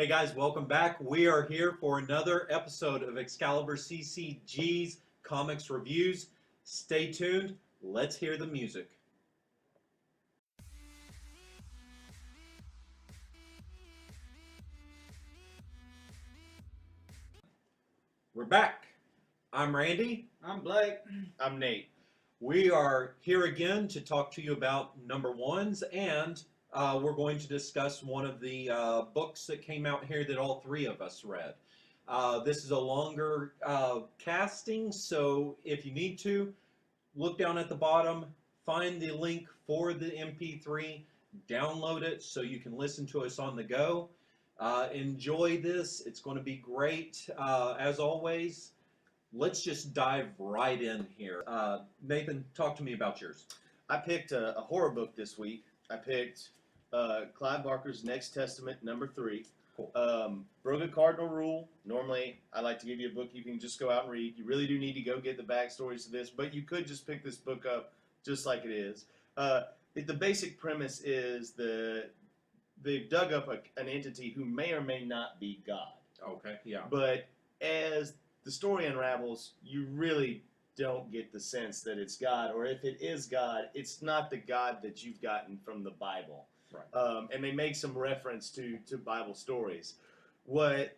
Hey guys, welcome back. We are here for another episode of ExcaliburCCG's Comics Reviews. Stay tuned. Let's hear the music. We're back. I'm Randy. I'm Blake. I'm Nate. We are here again to talk to you about number ones, and we're going to discuss one of the books that came out here that all three of us read. This is a longer casting, so if you need to, look down at the bottom, find the link for the MP3, download it so you can listen to us on the go. Enjoy this. It's going to be great. As always, let's just dive right in here. Nathan, talk to me about yours. I picked a horror book this week. I picked Clive Barker's Next Testament, number 3. Cool. Broke a cardinal rule. Normally, I like to give you a book you can just go out and read. You really do need to go get the backstories to this, but you could just pick this book up just like it is. The basic premise is they've dug up an entity who may or may not be God. Okay, yeah. But as the story unravels, you really don't get the sense that it's God, or if it is God, it's not the God that you've gotten from the Bible. Right. And they make some reference to Bible stories. What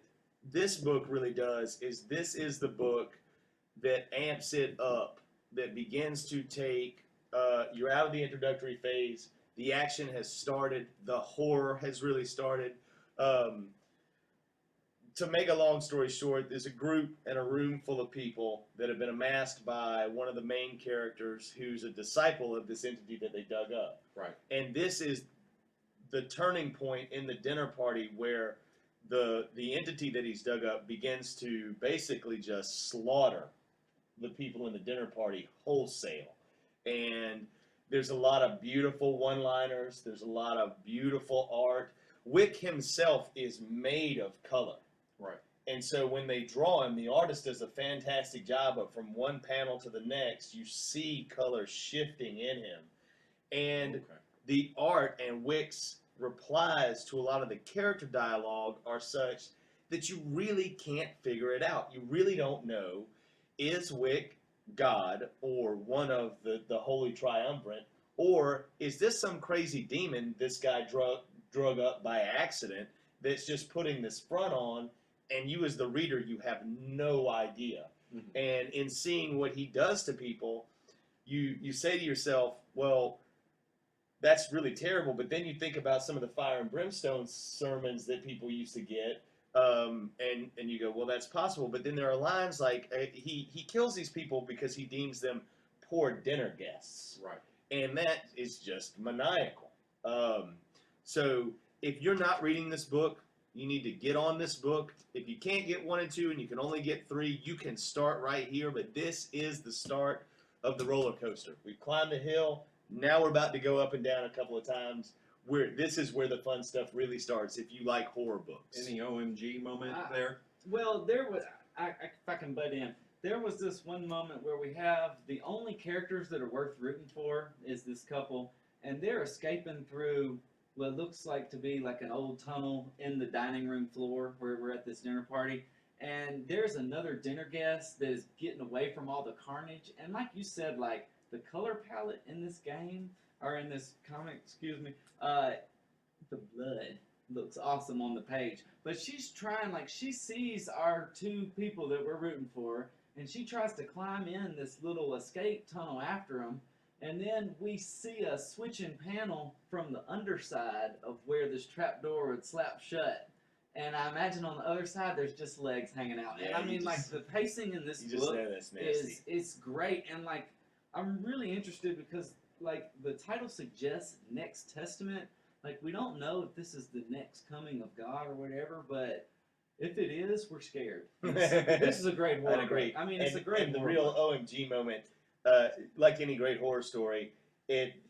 this book really does is this is the book that amps it up, that begins to take, you're out of the introductory phase, the action has started, the horror has really started. To make a long story short, there's a group and a room full of people that have been amassed by one of the main characters who's a disciple of this entity that they dug up. Right. And this is the turning point in the dinner party where the entity that he's dug up begins to basically just slaughter the people in the dinner party wholesale. And there's a lot of beautiful one-liners. There's a lot of beautiful art. Wick himself is made of color. Right. And so when they draw him, the artist does a fantastic job of from one panel to the next, you see color shifting in him. And the art and Wick's replies to a lot of the character dialogue are such that you really can't figure it out. You really don't know, is Wick God or one of the Holy Triumvirate, or is this some crazy demon this guy drug up by accident that's just putting this front on, and you as the reader, you have no idea. Mm-hmm. And in seeing what he does to people, you say to yourself, well, that's really terrible, but then you think about some of the fire and brimstone sermons that people used to get, and you go, well, that's possible. But then there are lines like, he kills these people because he deems them poor dinner guests. Right. And that is just maniacal. So if you're not reading this book, you need to get on this book. If you can't get 1 and 2 and you can only get 3, you can start right here. But this is the start of the roller coaster. We've climbed the hill. Now we're about to go up and down a couple of times. This is where the fun stuff really starts if you like horror books. Any OMG moment there? Well, there was, if I can butt in, there was this one moment where we have the only characters that are worth rooting for is this couple, and they're escaping through what looks like to be like an old tunnel in the dining room floor where we're at this dinner party. And there's another dinner guest that is getting away from all the carnage. And like you said, like the color palette in this game, or in this comic, excuse me, the blood looks awesome on the page. But she's trying, like she sees our 2 people that we're rooting for, and she tries to climb in this little escape tunnel after them. And then we see a switching panel from the underside of where this trapdoor would slap shut. And I imagine on the other side, there's just legs hanging out. Yeah, and I mean, like, the pacing in this You just book know that's nasty. is great. And, like, I'm really interested because, like, the title suggests Next Testament. Like, we don't know if this is the next coming of God or whatever, but if it is, we're scared. This is a great horror. I agree. I mean, it's a great and the horror real book. OMG moment, like any great horror story,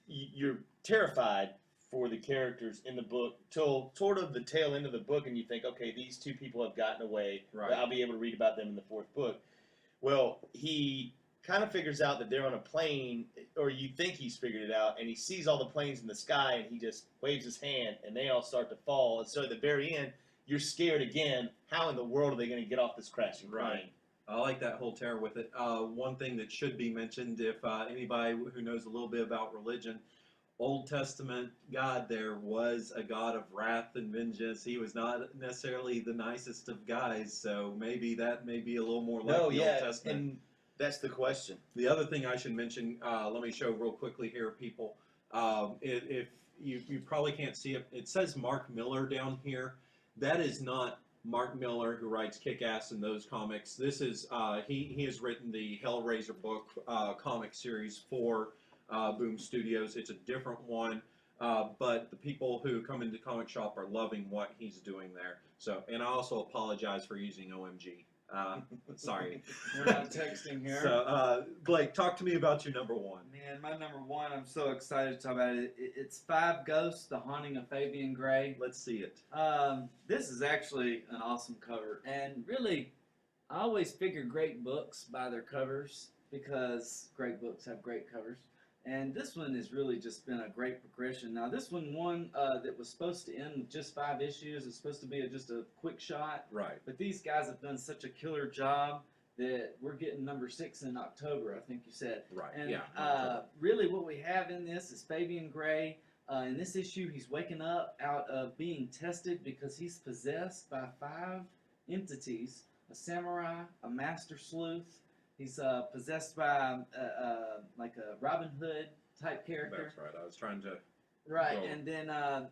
you're terrified for the characters in the book till sort of the tail end of the book, and you think, okay, these 2 people have gotten away. Right. I'll be able to read about them in the 4th book. Well, he kind of figures out that they're on a plane, or you think he's figured it out, and he sees all the planes in the sky, and he just waves his hand, and they all start to fall. And so at the very end, you're scared again. How in the world are they going to get off this crashing plane? Right. I like that whole terror with it. One thing that should be mentioned, if anybody who knows a little bit about religion, Old Testament God there was a God of wrath and vengeance. He was not necessarily the nicest of guys, so maybe that may be a little more like the Old Testament. And that's the question. The other thing I should mention, let me show real quickly here, people. If you probably can't see it, it says Mark Miller down here. That is not Mark Miller, who writes Kick-Ass and those comics. This is he has written the Hellraiser book comic series for Boom Studios. It's a different one, but the people who come into Comic Shop are loving what he's doing there. So, and I also apologize for using OMG. Sorry. We're not texting here. So, Blake, talk to me about your number one. Man, my number one, I'm so excited to talk about it. It's Five Ghosts, The Haunting of Fabian Gray. Let's see it. This is actually an awesome cover. And really, I always figure great books by their covers because great books have great covers. And this one has really just been a great progression. Now, this one that was supposed to end with just 5 issues. It's supposed to be just a quick shot. Right. But these guys have done such a killer job that we're getting number 6 in October, I think you said. Right. And Yeah. really what we have in this is Fabian Gray. In this issue, he's waking up out of being tested because he's possessed by 5 entities: a samurai, a master sleuth. He's possessed by like a Robin Hood type character. That's right. I was trying to. Right, go.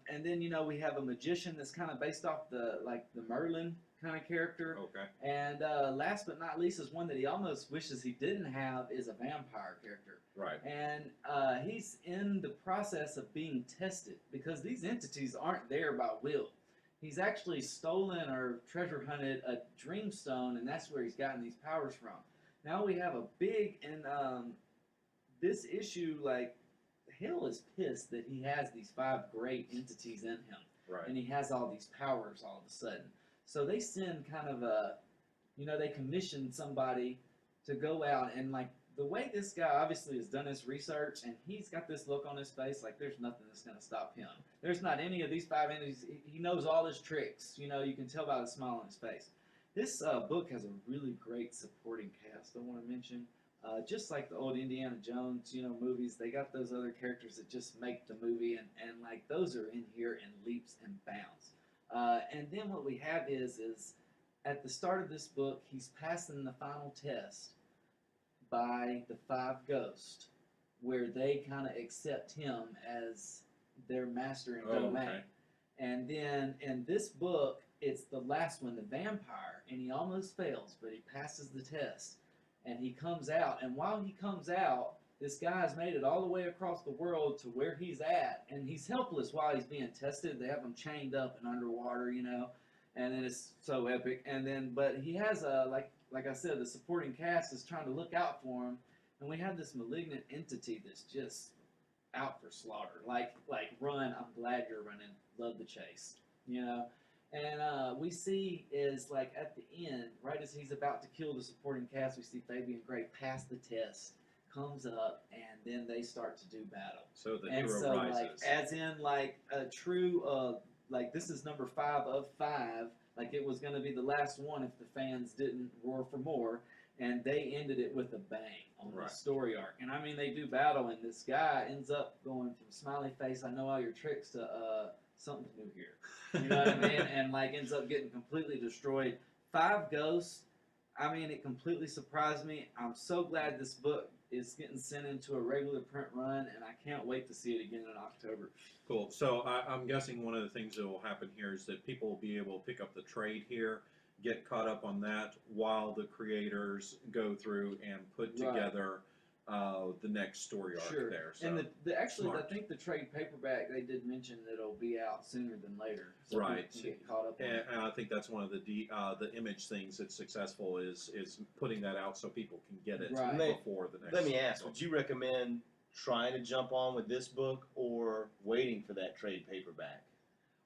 and then you know we have a magician that's kind of based off the Merlin kind of character. Okay. And last but not least is one that he almost wishes he didn't have is a vampire character. Right. And he's in the process of being tested because these entities aren't there by will. He's actually stolen or treasure hunted a dreamstone, and that's where he's gotten these powers from. Now we have a big, and this issue, like, hell is pissed that he has these 5 great entities in him. Right. And he has all these powers all of a sudden. So they send kind of a, you know, they commission somebody to go out and, like, the way this guy obviously has done his research, and he's got this look on his face like there's nothing that's going to stop him. There's not any of these 5 entities. He knows all his tricks. You know, you can tell by the smile on his face. This book has a really great supporting cast, I want to mention. Just like the old Indiana Jones, you know, movies, they got those other characters that just make the movie, and like those are in here in leaps and bounds. And then what we have is at the start of this book, he's passing the final test by the 5 ghosts, where they kind of accept him as their master and domain. Okay. And then in this book, it's the last one, the vampire, and he almost fails, but he passes the test. And he comes out, and while he comes out, this guy's made it all the way across the world to where he's at, and he's helpless while he's being tested. They have him chained up and underwater, you know, and then it's so epic. And then, but he has a, like I said, the supporting cast is trying to look out for him, and we have this malignant entity that's just out for slaughter. Like run, I'm glad you're running, love the chase, you know. And we see is like at the end, right as he's about to kill the supporting cast, we see Fabian Gray pass the test, comes up, and then they start to do battle. So the And hero so, rises. like, as in, like, a true, like, this is number 5 of 5. Like, it was going to be the last one if the fans didn't roar for more. And they ended it with a bang on the story arc. And, I mean, they do battle, and this guy ends up going from smiley face, I know all your tricks, to something new here. You know what I mean? And, like, ends up getting completely destroyed. 5 ghosts, I mean, it completely surprised me. I'm so glad this book is getting sent into a regular print run, and I can't wait to see it again in October. Cool. So I'm guessing one of the things that will happen here is that people will be able to pick up the trade here, get caught up on that while the creators go through and put together the next story arc there. So, and actually, smart. I think the trade paperback, they did mention that it'll be out sooner than later. So Right. people can get caught up on it. And I think that's one of the image things that's successful is putting that out so people can get it Right. before the next. Let me ask, book. would you recommend trying to jump on with this book or waiting for that trade paperback?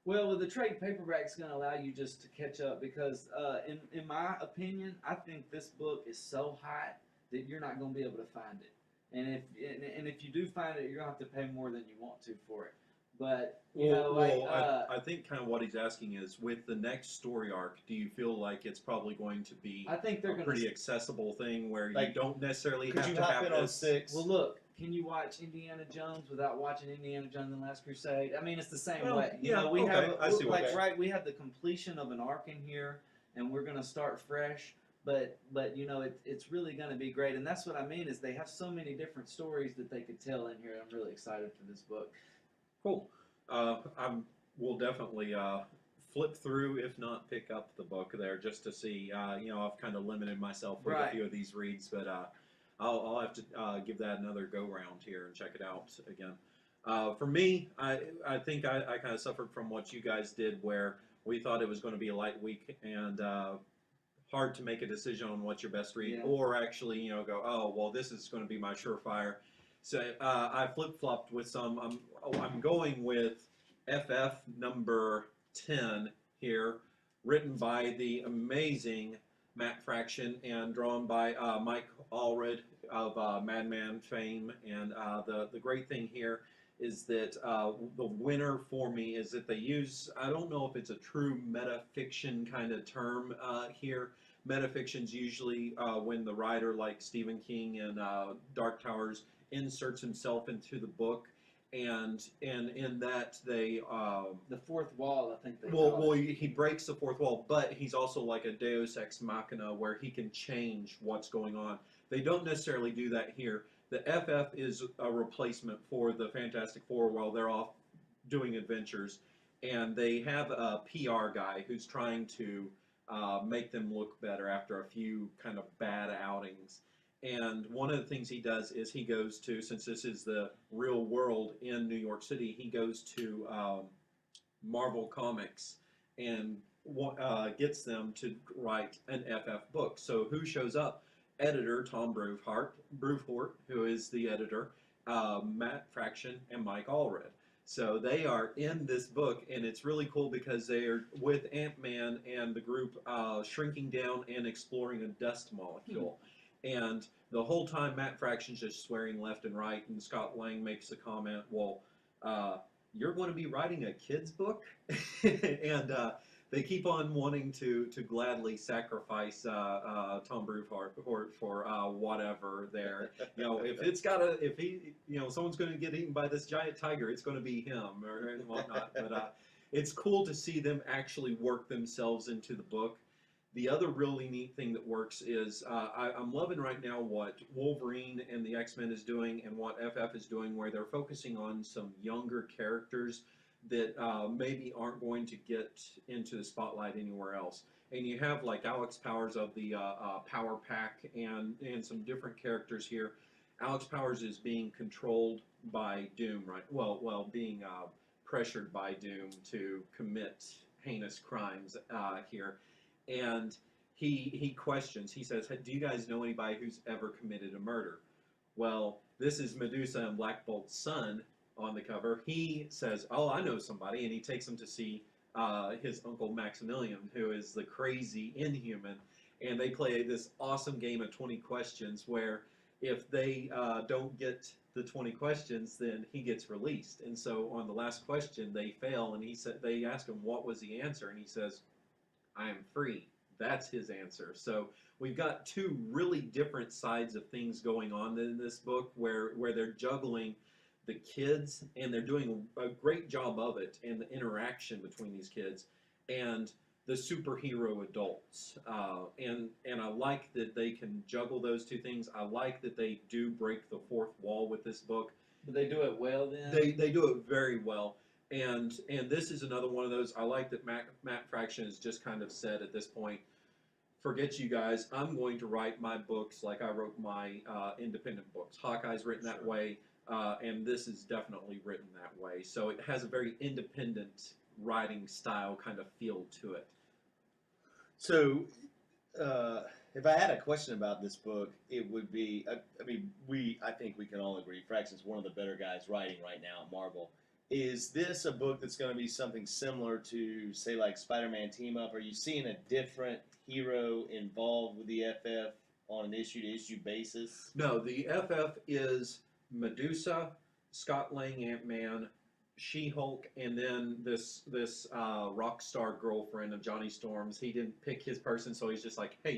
Well, with the trade paperback, it's going to allow you just to catch up because, in my opinion, I think this book is so hot that you're not going to be able to find it. And if you do find it, you're going to have to pay more than you want to for it. But you know, like I think kind of what he's asking is, with the next story arc, do you feel like it's probably going to be I think they're a gonna pretty accessible thing where you Like, don't necessarily Could have you to hop have in on this? 6? Well, look, can you watch Indiana Jones without watching Indiana Jones and the Last Crusade? I mean, it's the same Well, way. You yeah, know, we okay, have I see what like you're right, we have the completion of an arc in here, and we're gonna start fresh. But you know, it's really gonna be great, and that's what I mean is they have so many different stories that they could tell in here. I'm really excited for this book. Cool. We'll definitely flip through, if not pick up the book there, just to see. You know, I've kind of limited myself with a Right. few of these reads, but I'll have to give that another go round here and check it out again. For me, I think I kind of suffered from what you guys did, where we thought it was going to be a light week and hard to make a decision on what's your best read, Yeah. or actually, you know, go, oh, well, this is going to be my surefire. So I flip flopped with some. I'm going with FF number 10 here, written by the amazing Matt Fraction and drawn by Mike Allred of Madman fame. And the great thing here is that the winner for me is that they use, I don't know if it's a true metafiction kind of term here. Metafiction's usually when the writer, like Stephen King and Dark Towers, inserts himself into the book, and in that they The fourth wall, I think they call well, it. he breaks the fourth wall, but he's also like a Deus Ex Machina where he can change what's going on. They don't necessarily do that here. The FF is a replacement for the Fantastic Four while they're off doing adventures, and they have a PR guy who's trying to make them look better after a few kind of bad outings. And one of the things he does is he goes to, since this is the real world in New York City, he goes to Marvel Comics and gets them to write an FF book. So who shows up? Editor Tom Brufort, who is the editor, Matt Fraction, and Mike Allred. So they are in this book, and it's really cool because they are with Ant-Man and the group shrinking down and exploring a dust molecule. And the whole time, Matt Fraction's just swearing left and right, and Scott Lang makes the comment, well, you're going to be writing a kid's book? And they keep on wanting to gladly sacrifice Tom Bruford for whatever there. You know, if he, you know, someone's going to get eaten by this giant tiger, it's going to be him or whatnot. But it's cool to see them actually work themselves into the book. The other really neat thing that works is I'm loving right now what Wolverine and the X-Men is doing and what FF is doing, where they're focusing on some younger characters that maybe aren't going to get into the spotlight anywhere else. And you have like Alex Powers of the Power Pack and some different characters here. Alex Powers is being controlled by Doom, right? Well, being pressured by Doom to commit heinous crimes here. And he questions, he says, do you guys know anybody who's ever committed a murder? Well, this is Medusa and Black Bolt's son on the cover. He says, oh, I know somebody, and he takes him to see his uncle Maximilian, who is the crazy Inhuman, and they play this awesome game of 20 questions where if they don't get the 20 questions, then he gets released. And so on the last question, they fail, and they ask him, what was the answer? And he says, I am free. That's his answer. So we've got two really different sides of things going on in this book where they're juggling the kids, and they're doing a great job of it, and the interaction between these kids and the superhero adults. And I like that they can juggle those two things. I like that they do break the fourth wall with this book. Do they do it well then? They do it very well. And this is another one of those. I like that Matt Fraction has just kind of said at this point, forget you guys, I'm going to write my books like I wrote my independent books. Hawkeye's written that way, and this is definitely written that way. So it has a very independent writing style kind of feel to it. So, if I had a question about this book, it would be, I think we can all agree, Fraction's one of the better guys writing right now at Marvel. Is this a book that's going to be something similar to, say, like Spider-Man Team Up? Are you seeing a different hero involved with the FF on an issue-to-issue basis? No, the FF is Medusa, Scott Lang Ant-Man, She-Hulk, and then this rock star girlfriend of Johnny Storm's. He didn't pick his person, so he's just like, hey,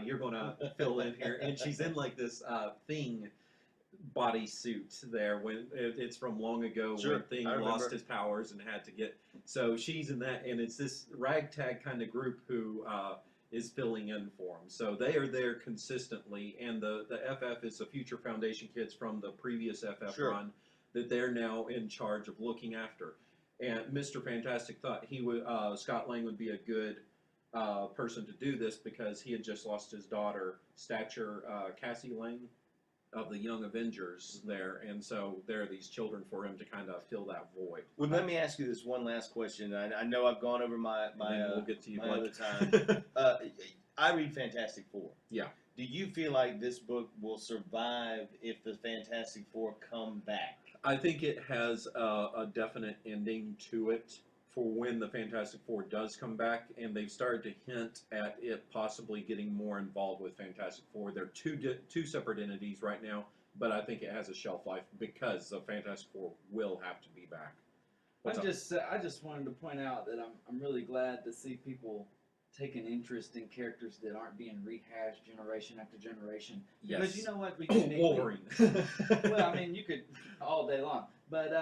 you're gonna fill in here, and she's in like this Thing bodysuit there when it's from long ago Sure, where Thing I remember. lost his powers and had to get. So she's in that, and it's this ragtag kind of group who is filling in for him. So they are there consistently, and the FF is the Future Foundation kids from the previous FF Sure. run that they're now in charge of looking after. And Mr. Fantastic thought he would Scott Lang would be a good person to do this because he had just lost his daughter, Stature Cassie Lang, of the Young Avengers there, and so there are these children for him to kind of fill that void. Well, let me ask you this one last question. I know I've gone over my And then we'll get to you, my Blake. other time. I read Fantastic Four. Yeah. Do you feel like this book will survive if the Fantastic Four come back? I think it has a definite ending to it for when the Fantastic Four does come back, and they've started to hint at it possibly getting more involved with Fantastic Four. They're two separate entities right now, but I think it has a shelf life because the Fantastic Four will have to be back. What's up? I just wanted to point out that I'm really glad to see people take an interest in characters that aren't being rehashed generation after generation. Because you know what? We can make Wolverine. well, I mean, you could all day long. But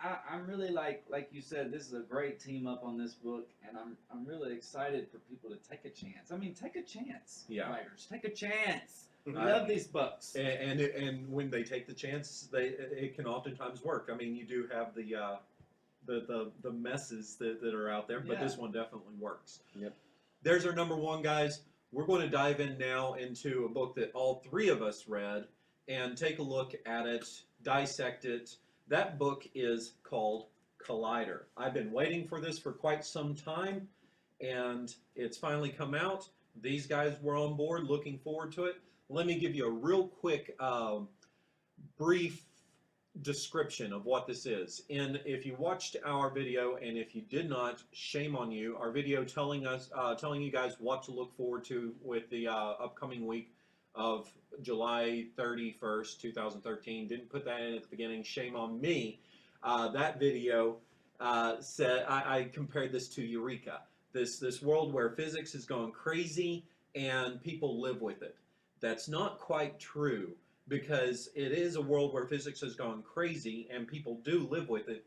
I'm really like you said, this is a great team up on this book, and I'm really excited for people to take a chance. I mean, take a chance, Yeah. writers, take a chance. We I- love these books. And when they take the chance, it can oftentimes work. I mean, you do have the messes that are out there, but Yeah. this one definitely works. Yep. There's our number one, guys. We're going to dive in now into a book that all three of us read and take a look at it, dissect it. That book is called Collider. I've been waiting for this for quite some time, and it's finally come out. These guys were on board, looking forward to it. Let me give you a real quick, brief description of what this is. And if you watched our video, and if you did not, shame on you. Our video telling you guys what to look forward to with the upcoming week of July 31st, 2013. Didn't put that in at the beginning. Shame on me. That video said I compared this to Eureka. This world where physics is going crazy and people live with it. That's not quite true, because it is a world where physics has gone crazy and people do live with it,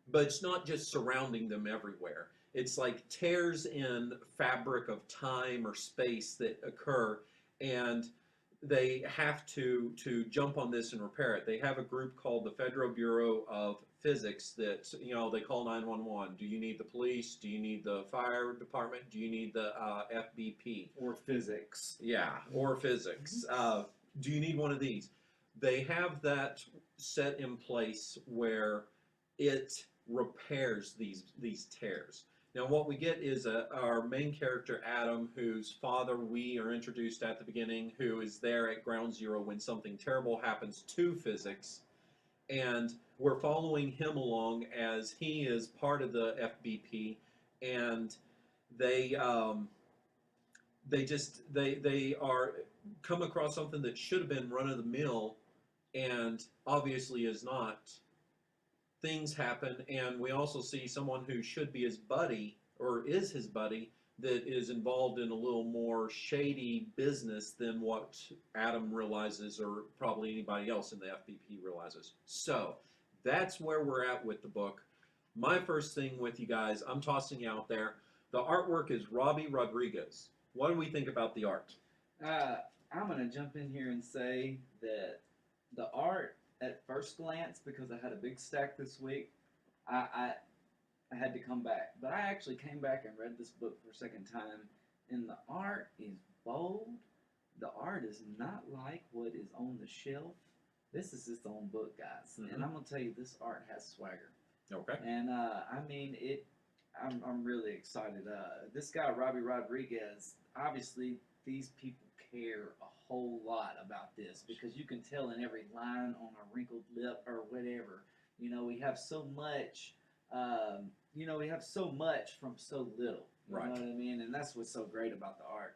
but it's not just surrounding them everywhere. It's like tears in fabric of time or space that occur, and they have to jump on this and repair it. They have a group called the Federal Bureau of Physics that, they call 911. Do you need the police? Do you need the fire department? Do you need the FBP? Or physics. Yeah, or physics. Do you need one of these? They have that set in place where it repairs these tears. Now what we get is our main character, Adam, whose father we are introduced at the beginning, who is there at ground zero when something terrible happens to physics. And we're following him along as he is part of the FBP, and they are come across something that should have been run of the mill and obviously is not. Things happen, and we also see someone who should be his buddy, or is his buddy, that is involved in a little more shady business than what Adam realizes, or probably anybody else in the FBP realizes. So that's where we're at with the book. My first thing with you guys, I'm tossing out there, the artwork is Robbie Rodriguez. What do we think about the art? I'm going to jump in here and say that the art, at first glance, because I had a big stack this week, I had to come back. But I actually came back and read this book for a second time, and the art is bold. The art is not like what is on the shelf. This is its own book, guys. Mhm. And I'm going to tell you, this art has swagger. Okay. And I'm really excited. This guy, Robbie Rodriguez, obviously these people care a whole lot about this, because you can tell in every line on a wrinkled lip or whatever. We have so much. We have so much from so little. You Right. know what I mean? And that's what's so great about the art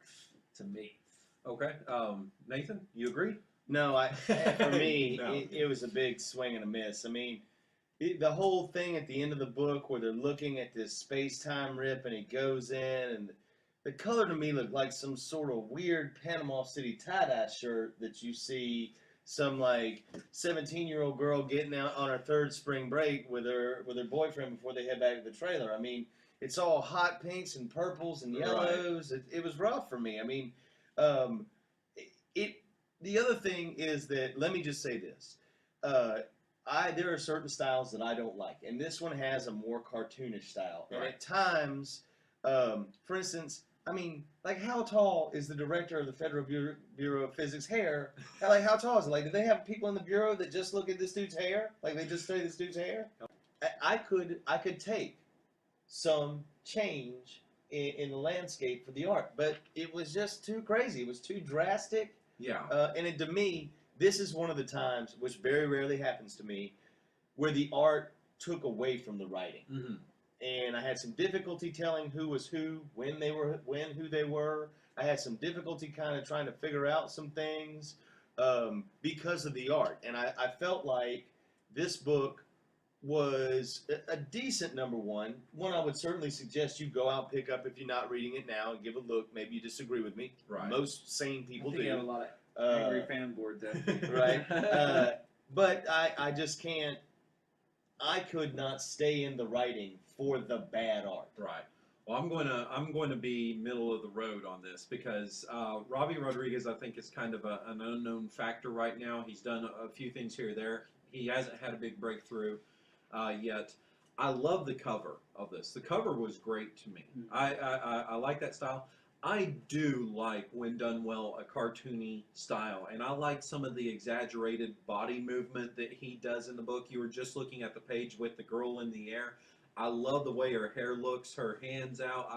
to me. Okay. Nathan, you agree? No, for me, No. it was a big swing and a miss. I mean, The whole thing at the end of the book where they're looking at this space-time rip and he goes in and the color to me looked like some sort of weird Panama City tie-dye shirt that you see some like 17-year-old girl getting out on her third spring break with her boyfriend before they head back to the trailer. I mean, it's all hot pinks and purples and yellows. Right. It was rough for me. I mean, um, the other thing is that, let me just say this. There are certain styles that I don't like, and this one has a more cartoonish style. Right. And at times, for instance, I mean, like, how tall is the director of the Federal Bureau of Physics' hair? Like, how tall is it? Like, do they have people in the bureau that just look at this dude's hair? Like, they just study this dude's hair? I could take some change in the landscape for the art, but it was just too crazy. It was too drastic. Yeah. And to me, this is one of the times, which very rarely happens to me, where the art took away from the writing. Mm-hmm. And I had some difficulty telling who was who, who they were. I had some difficulty kind of trying to figure out some things because of the art. And I felt like this book was a decent number one. One I would certainly suggest you go out and pick up if you're not reading it now and give a look. Maybe you disagree with me. Right. Most sane people do. You have a lot of angry fan boards out there. Right. But I just can't. I could not stay in the writing for the bad art. Right. Well, I'm going to be middle of the road on this because Robbie Rodriguez, I think, is kind of an unknown factor right now. He's done a few things here or there. He hasn't had a big breakthrough yet. I love the cover of this. The cover was great to me. Mm-hmm. I like that style. I do like, when done well, a cartoony style, and I like some of the exaggerated body movement that he does in the book. You were just looking at the page with the girl in the air. I love the way her hair looks, her hands out.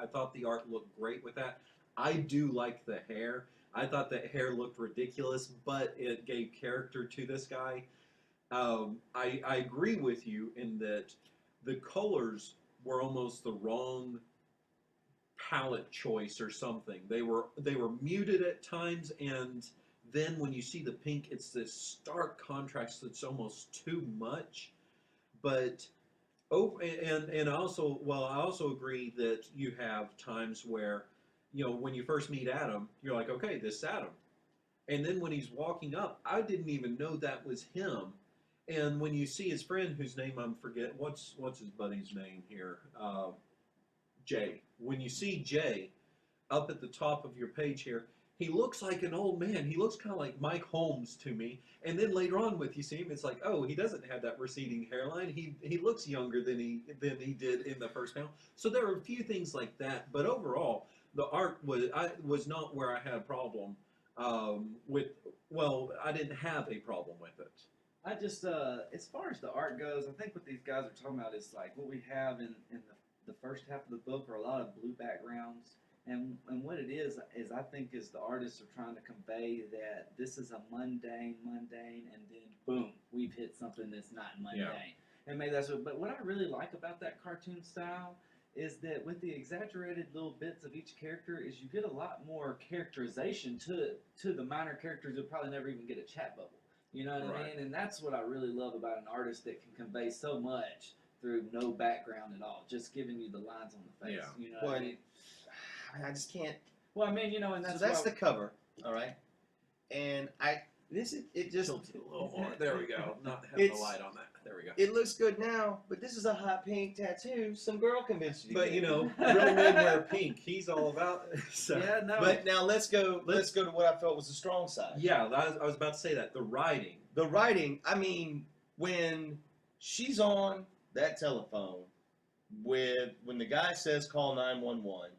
I thought the art looked great with that. I do like the hair. I thought that hair looked ridiculous, but it gave character to this guy. I agree with you in that the colors were almost the wrong palette choice or something. They were muted at times, and then when you see the pink, it's this stark contrast that's almost too much. But and I also agree that you have times where, you know, when you first meet Adam, you're like, okay, this is Adam. And then when he's walking up, I didn't even know that was him. And when you see his friend, whose name I'm forgetting, what's his buddy's name here? Jay. When you see Jay up at the top of your page here, he looks like an old man. He looks kind of like Mike Holmes to me. And then later on, with you see him, it's like, oh, he doesn't have that receding hairline. He looks younger than he did in the first panel. So there are a few things like that. But overall, the art was not where I had a problem with. Well, I didn't have a problem with it. I just, as far as the art goes, I think what these guys are talking about is like what we have in the first half of the book are a lot of blue backgrounds. And what it is I think is the artists are trying to convey that this is a mundane, and then boom, we've hit something that's not mundane. Yeah. And maybe that's what, but what I really like about that cartoon style is that with the exaggerated little bits of each character is you get a lot more characterization to the minor characters who probably never even get a chat bubble. You know what I mean? And that's what I really love about an artist that can convey so much through no background at all, just giving you the lines on the face. Yeah. You know what I mean? I just can't. Well, I mean, you know, and that's so that's the cover, all right. And it just tilted a little more. There we go. Not having the light on that. There we go. It looks good now, but this is a hot pink tattoo. Some girl convinced you. But you know, real men wear pink. He's all about. So. Yeah, no. But now let's go to what I felt was the strong side. Yeah, I was about to say that. The writing. The writing. I mean, when she's on that telephone when the guy says call 911.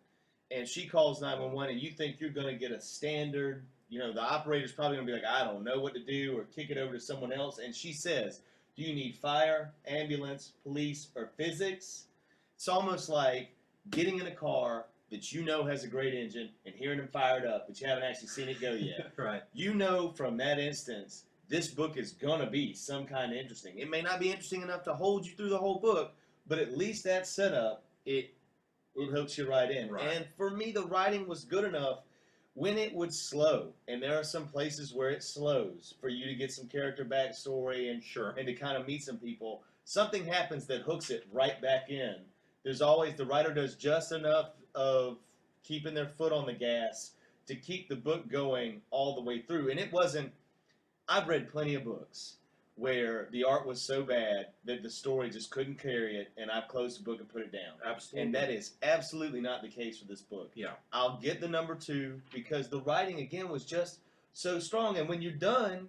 And she calls 911, and you think you're going to get a standard, you know, the operator's probably going to be like, I don't know what to do, or kick it over to someone else. And she says, do you need fire, ambulance, police, or physics? It's almost like getting in a car that you know has a great engine and hearing them fired up, but you haven't actually seen it go yet. Right. You know from that instance, this book is going to be some kind of interesting. It may not be interesting enough to hold you through the whole book, but at least that setup, it hooks you right in. Right. And for me, the writing was good enough when it would slow. And there are some places where it slows for you to get some character backstory and to kind of meet some people. something happens that hooks it right back in. There's always, the writer does just enough of keeping their foot on the gas to keep the book going all the way through. And it wasn't, I've read plenty of books where the art was so bad that the story just couldn't carry it, and I've closed the book and put it down. Absolutely. And that is absolutely not the case for this book. Yeah. I'll get the number 2 because the writing, again, was just so strong. And when you're done,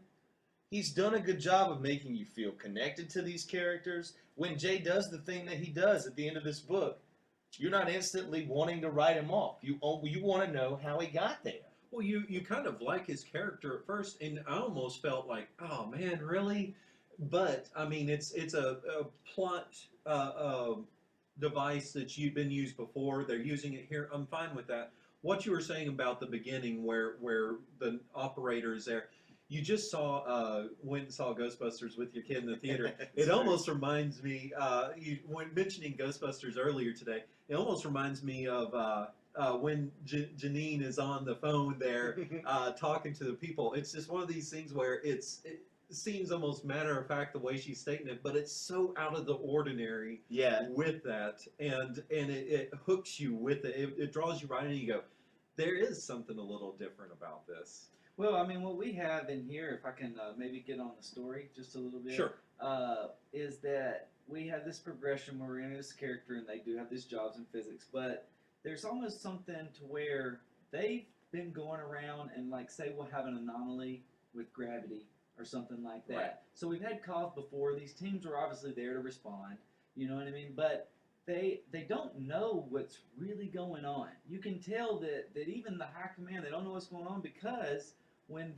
he's done a good job of making you feel connected to these characters. When Jay does the thing that he does at the end of this book, you're not instantly wanting to write him off. You want to know how he got there. Well, you kind of like his character at first, and I almost felt like, oh man, really? But I mean, it's a plot device that's been used before. They're using it here. I'm fine with that. What you were saying about the beginning, where the operator is there, you just went and saw Ghostbusters with your kid in the theater. It almost reminds me, when mentioning Ghostbusters earlier today, it almost reminds me of when Janine is on the phone there talking to the people. It's just one of these things where it seems almost matter of fact the way she's stating it, but it's so out of the ordinary with that, and it hooks you with it. It draws you right in and you go, there is something a little different about this. Well, I mean, what we have in here, if I can maybe get on the story just a little bit, Sure. Is that we have this progression where we're in this character and they do have these jobs in physics, but there's almost something to where they've been going around and, like, say we'll have an anomaly with gravity or something like that. Right. So we've had calls before. These teams are obviously there to respond, you know what I mean? But they don't know what's really going on. You can tell that even the high command, they don't know what's going on, because when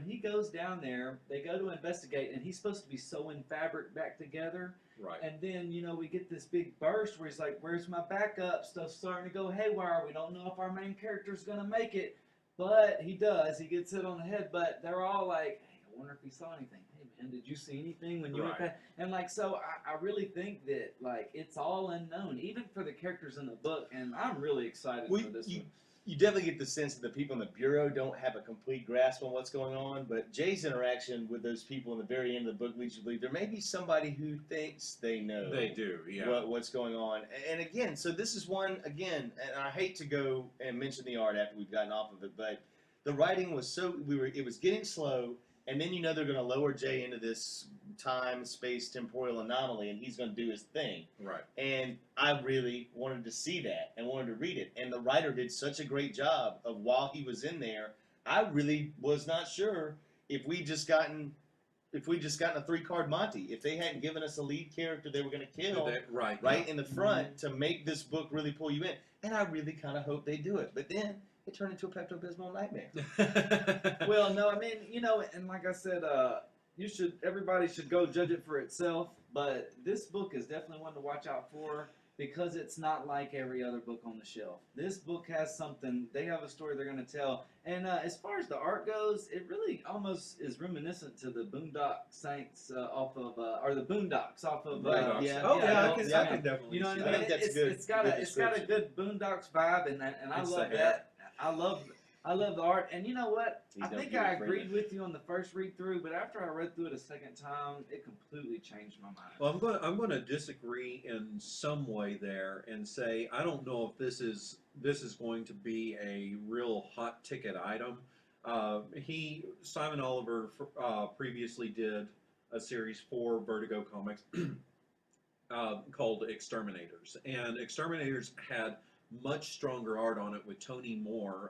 he goes down there, they go to investigate, and he's supposed to be sewing fabric back together. Right. And then, we get this big burst where he's like, where's my backup? Stuff's starting to go haywire. We don't know if our main character's going to make it. But he does. He gets hit on the head. But they're all like, hey, I wonder if he saw anything. Hey, man, did you see anything when you went back? And, like, so I really think that, like, it's all unknown, even for the characters in the book. And I'm really excited for this one. You definitely get the sense that the people in the Bureau don't have a complete grasp on what's going on, but Jay's interaction with those people in the very end of the book leads you to believe there may be somebody who thinks they know. They do, yeah. What's going on. And again, so this is one, again, and I hate to go and mention the art after we've gotten off of it, but the writing was it was getting slow, and then they're going to lower Jay into this time, space, temporal anomaly, and he's going to do his thing. Right. And I really wanted to see that and wanted to read it. And the writer did such a great job of, while he was in there, I really was not sure if we just gotten a 3-card Monty, if they hadn't given us a lead character they were going to kill in the front to make this book really pull you in. And I really kind of hope they do it. But then it turned into a Pepto-Bismol nightmare. Well, no, I mean, and like I said, everybody should go judge it for itself, but this book is definitely one to watch out for, because it's not like every other book on the shelf. This book has something. They have a story they're going to tell. And as far as the art goes, it really almost is reminiscent to the Boondock Saints or the Boondocks off of... I can definitely see what I mean? I think that's good. It's got a good Boondocks vibe, and I love that. I love the art, and you know what? I think I agreed with you on the first read through, but after I read through it a second time, it completely changed my mind. Well, I'm going to disagree in some way there and say I don't know if this is going to be a real hot ticket item. Simon Oliver previously did a series for Vertigo Comics called Exterminators, and Exterminators had much stronger art on it with Tony Moore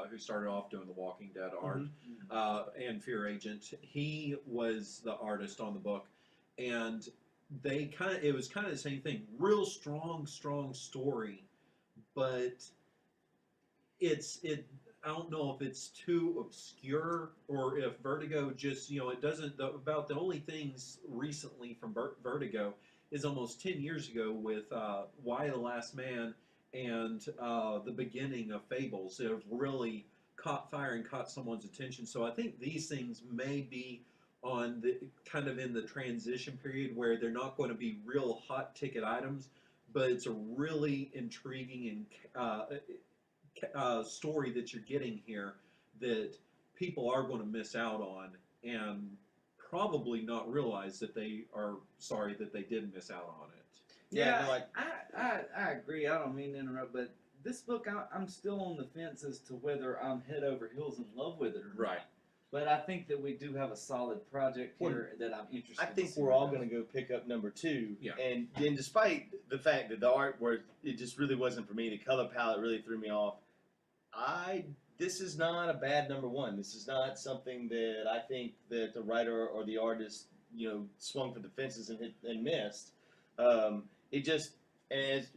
who started off doing the Walking Dead art and Fear Agent. He was the artist on the book, and it was kind of the same thing. Real strong story, but I don't know if it's too obscure or if Vertigo just it doesn't. About the only things recently from Vertigo is almost 10 years ago with Why the Last Man and the beginning of Fables that have really caught fire and caught someone's attention. So I think these things may be on the kind of in the transition period where they're not going to be real hot ticket items, but it's a really intriguing and story that you're getting here that people are going to miss out on, and probably not realize that they are sorry that they did miss out on it. Yeah, Yeah, no, I agree. I don't mean to interrupt, but this book, I'm still on the fence as to whether I'm head over heels in love with it or Right. not. But I think that we do have a solid project here that I'm interested I in. think we're all going to go pick up number 2. Yeah. And then, despite the fact that the art it just really wasn't for me, the color palette really threw me off. This is not a bad number 1. This is not something that I think that the writer or the artist, swung for the fences and missed. It just, as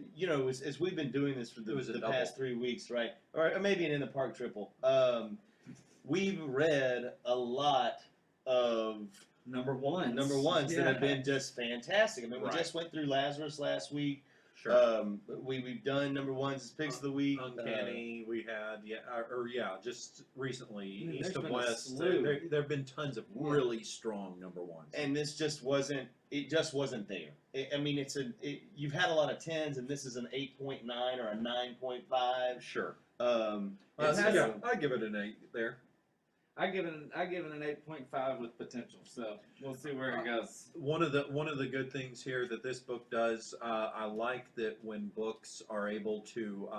we've been doing this for the past 3 weeks, right? Or maybe an in the park triple. We've read a lot of number ones that have been just fantastic. I mean, we just went through Lazarus last week. Sure. We've done number 1's as picks of the week. Uncanny, we had just recently, I mean, East there's of been a West. slew. There have been tons of really strong number 1s. And this just wasn't. It just wasn't there. You've had a lot of 10s, and this is an 8.9 or a 9.5. Sure. I give it an 8 there. I give it an 8.5 with potential. So we'll see where it goes. One of the good things here that this book does, I like that when books are able to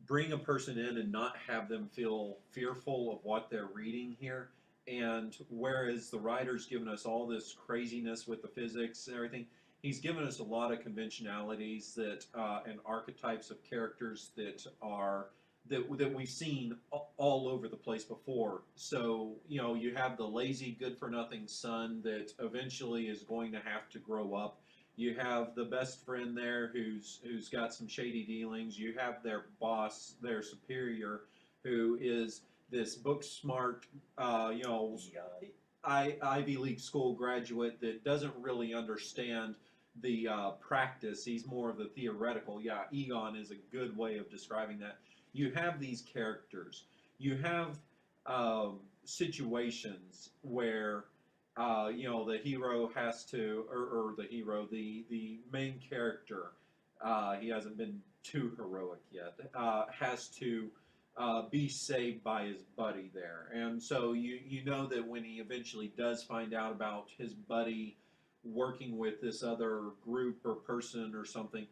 bring a person in and not have them feel fearful of what they're reading here. And whereas the writer's given us all this craziness with the physics and everything, he's given us a lot of conventionalities that and archetypes of characters that we've seen all over the place before. So, you have the lazy, good-for-nothing son that eventually is going to have to grow up. You have the best friend there who's got some shady dealings. You have their boss, their superior, who is this book-smart, Ivy League school graduate that doesn't really understand the practice. He's more of the theoretical. Yeah, Egon is a good way of describing that. You have these characters. You have situations where the hero has to, or the main character, he hasn't been too heroic yet, has to be saved by his buddy there. And so you know that when he eventually does find out about his buddy working with this other group or person or something,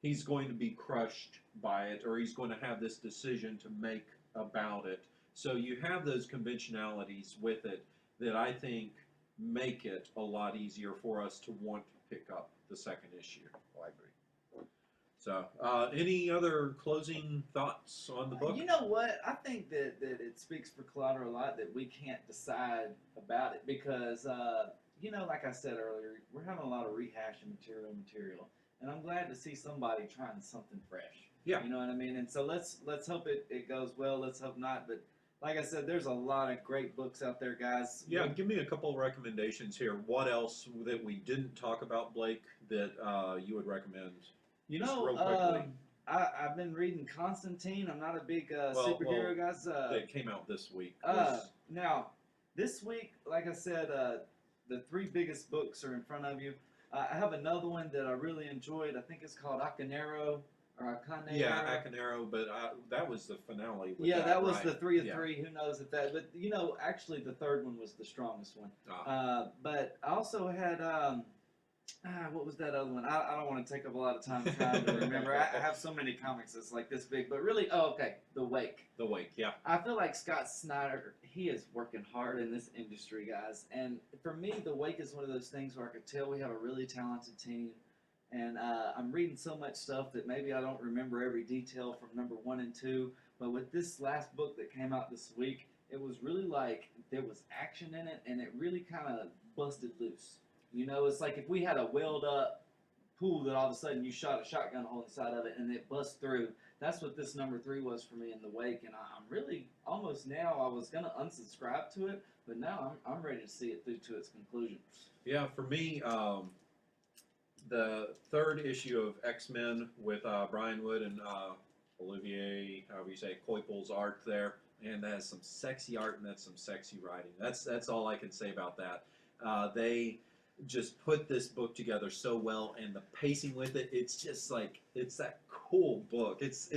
he's going to be crushed by it, or he's going to have this decision to make about it. So you have those conventionalities with it that I think make it a lot easier for us to want to pick up the second issue. I agree. So, any other closing thoughts on the book? You know what? I think that it speaks for Clotter a lot that we can't decide about it because, like I said earlier, we're having a lot of rehashing material. And I'm glad to see somebody trying something fresh. Yeah. You know what I mean? And so let's hope it goes well. Let's hope not. But like I said, there's a lot of great books out there, guys. Yeah, give me a couple of recommendations here. What else that we didn't talk about, Blake, that you would recommend? Real quickly. I've been reading Constantine. I'm not a big superhero guy. That came out this week. Now, this week, like I said, the 3 biggest books are in front of you. I have another one that I really enjoyed. I think it's called Acanero or Acanero. Yeah, Acanero, but that was the finale. Yeah, that was right? the 3 of 3. Who knows if that? But actually, the third one was the strongest one. But I also had what was that other one? I don't want to take up a lot of time trying to remember. I have so many comics that's like this big, but really, The Wake. The Wake, yeah. I feel like Scott Snyder, he is working hard in this industry, guys. And for me, The Wake is one of those things where I could tell we have a really talented team. And I'm reading so much stuff that maybe I don't remember every detail from number 1 and 2. But with this last book that came out this week, it was really like there was action in it, and it really kind of busted loose. It's like if we had a welled up pool that all of a sudden you shot a shotgun hole inside of it and it bust through. That's what this number 3 was for me in The Wake, and I'm really almost now. I was gonna unsubscribe to it, but now I'm ready to see it through to its conclusion. Yeah, for me, the 3rd issue of X-Men with Brian Wood and Olivier, however you say, Koipel's art there, and that has some sexy art and that's some sexy writing. That's all I can say about that. They just put this book together so well, and the pacing with it, it's just like, it's that cool book. It's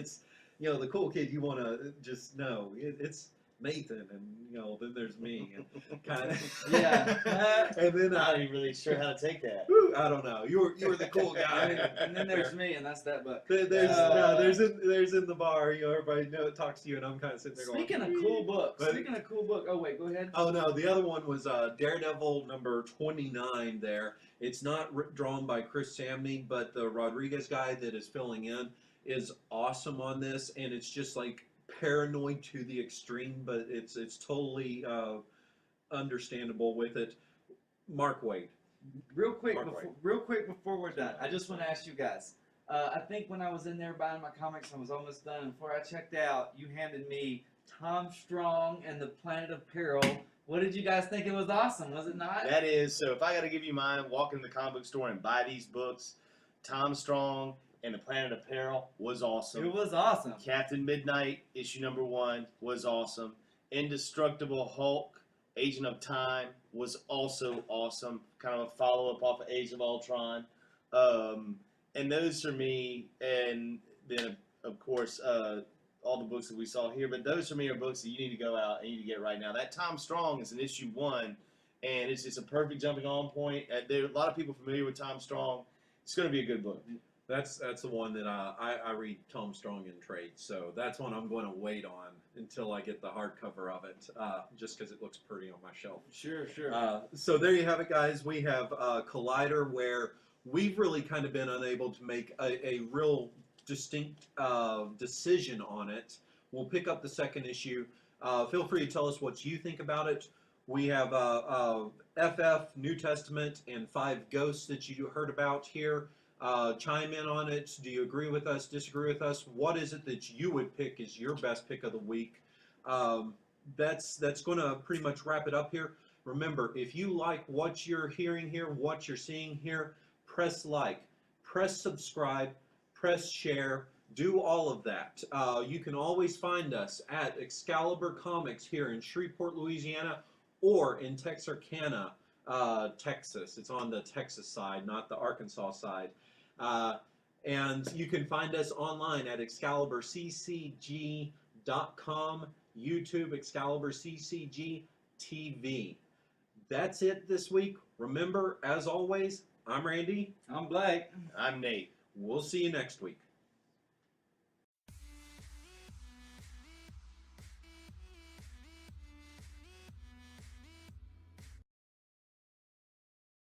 the cool kid you want to just know. Nathan, and then there's me, and kind of Yeah. and then Not even really sure how to take that. I don't know. You were the cool guy. And then there's me, and that's that book. There's in the bar. Everybody talks to you, and I'm kind of sitting there going. Speaking of cool books. Oh wait, go ahead. Oh no, the other one was Daredevil number 29. There, it's not drawn by Chris Samney, but the Rodriguez guy that is filling in is awesome on this, and it's just like paranoid to the extreme, but it's totally understandable with it. Mark Waid. Real quick before we're done, I just want to ask you guys. I think when I was in there buying my comics, I was almost done. Before I checked out, you handed me Tom Strong and the Planet of Peril. What did you guys think? It was awesome, was it not? That is, so if I got to give you mine, walk in the comic book store and buy these books. Tom Strong and the Planet of Peril was awesome. It was awesome. Captain Midnight, issue number 1, was awesome. Indestructible Hulk, Agent of Time, was also awesome. Kind of a follow-up off of Age of Ultron. And those for me, and then, of course, all the books that we saw here, but those for me are books that you need to go out and you need to get right now. That Tom Strong is an issue 1, and it's just a perfect jumping on point. There are a lot of people familiar with Tom Strong. It's going to be a good book. That's the one that I read Tom Strong in trade, so that's one I'm going to wait on until I get the hardcover of it, just because it looks pretty on my shelf. Sure. So there you have it, guys. We have Collider, where we've really kind of been unable to make a real distinct decision on it. We'll pick up the second issue. Feel free to tell us what you think about it. We have FF, New Testament, and 5 Ghosts that you heard about here. Chime in on it. Do you agree with us, disagree with us? What is it that you would pick as your best pick of the week? That's going to pretty much wrap it up here. Remember, if you like what you're hearing here, what you're seeing here, press like, press subscribe, press share, do all of that. You can always find us at Excalibur Comics here in Shreveport, Louisiana, or in Texarkana, Texas. It's on the Texas side, not the Arkansas side. And you can find us online at ExcaliburCCG.com, YouTube, ExcaliburCCGTV. That's it this week. Remember, as always, I'm Randy. I'm Blake. I'm Nate. We'll see you next week.